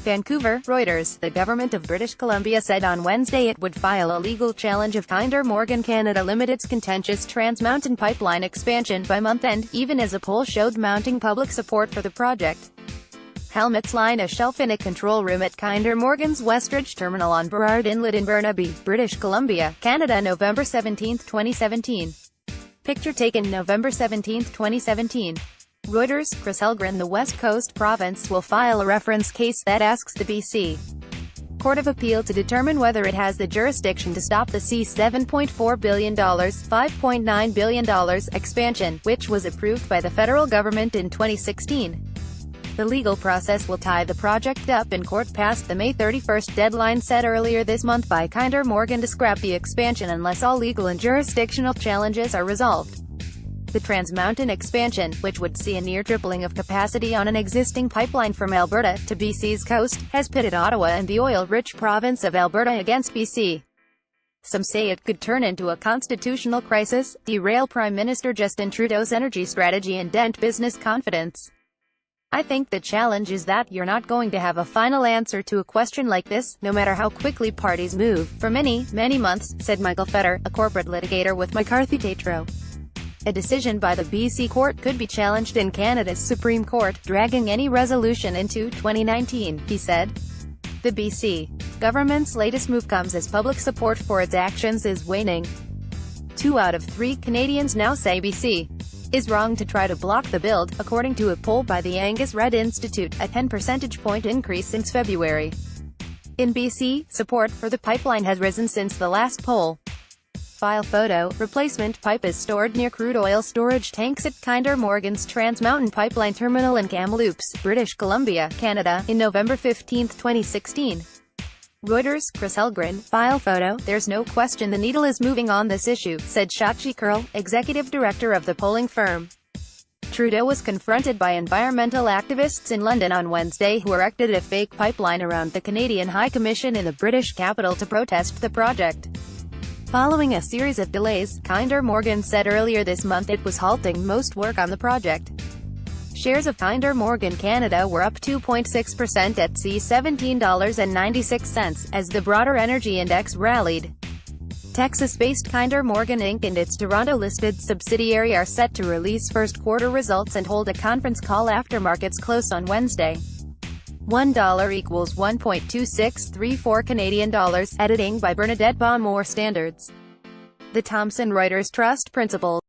Vancouver, Reuters. The government of British Columbia said on Wednesday it would file a legal challenge of Kinder Morgan Canada Ltd's contentious Trans Mountain pipeline expansion by month-end, even as a poll showed mounting public support for the project. Helmets line a shelf in a control room at Kinder Morgan's Westridge terminal on Burrard Inlet in Burnaby, British Columbia, Canada. November 17, 2017. Picture taken November 17, 2017. Reuters. Helgren The West Coast province will file a reference case that asks the BC Court of Appeal to determine whether it has the jurisdiction to stop the $7.4 billion, $5.9 billion expansion, which was approved by the federal government in 2016. The legal process will tie the project up in court past the May 31 deadline set earlier this month by Kinder Morgan to scrap the expansion unless all legal and jurisdictional challenges are resolved. The Trans Mountain expansion, which would see a near tripling of capacity on an existing pipeline from Alberta to BC's coast, has pitted Ottawa and the oil-rich province of Alberta against BC. Some say it could turn into a constitutional crisis, derail Prime Minister Justin Trudeau's energy strategy and dent business confidence. I think the challenge is that you're not going to have a final answer to a question like this, no matter how quickly parties move, for many, many months, said Michael Fetter, a corporate litigator with McCarthy Tatro. A decision by the BC court could be challenged in Canada's Supreme Court, dragging any resolution into 2019, he said. The BC government's latest move comes as public support for its actions is waning. 2 out of 3 Canadians now say BC is wrong to try to block the build, according to a poll by the Angus Reid Institute, a 10 percentage point increase since February. In BC, support for the pipeline has risen since the last poll. File photo. Replacement pipe is stored near crude oil storage tanks at Kinder Morgan's Trans Mountain Pipeline Terminal in Kamloops, British Columbia, Canada, in November 15, 2016. Reuters. Helgren. File photo. There's no question the needle is moving on this issue, said Shachi Kurl, executive director of the polling firm. Trudeau was confronted by environmental activists in London on Wednesday who erected a fake pipeline around the Canadian High Commission in the British capital to protest the project. Following a series of delays, Kinder Morgan said earlier this month it was halting most work on the project. Shares of Kinder Morgan Canada were up 2.6% at $17.96, as the broader energy index rallied. Texas-based Kinder Morgan Inc. and its Toronto-listed subsidiary are set to release first-quarter results and hold a conference call after markets closed on Wednesday. $1 equals 1.2634 Canadian dollars. Editing by Bernadette Baumore. Standards. The Thomson Reuters Trust Principal.